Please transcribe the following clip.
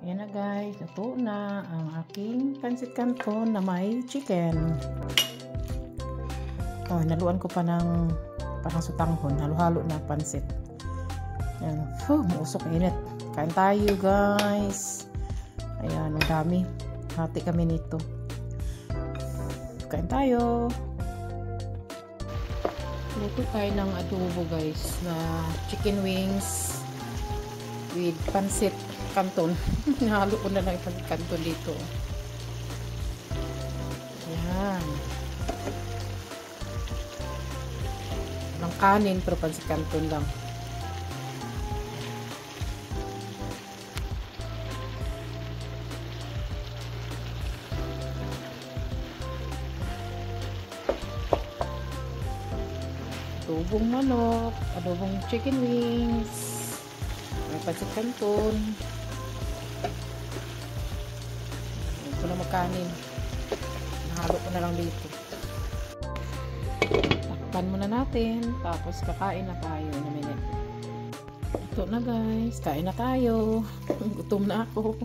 Yan na guys, ito na ang aking pancit canton na may chicken. Oh, naluan ko pa ng parang sutanghon, halo-halo na pancit. Yan, mausok init. Kain tayo guys. Ayan, ang dami. Hati kami nito. Kain tayo. Luto tayo ng adobo guys na chicken wings with pancit canton. Nahalo ko na lang yung pancit canton dito. Ayan. Walang kanin pero pancit canton lang. Adobong manok, adobong chicken wings, may pancit canton. Ito na magkanin. Nahalo ko na lang dito. Takpan muna natin, tapos kakain na tayo in a minute. Ito na guys, kain na tayo. Gutom na ako.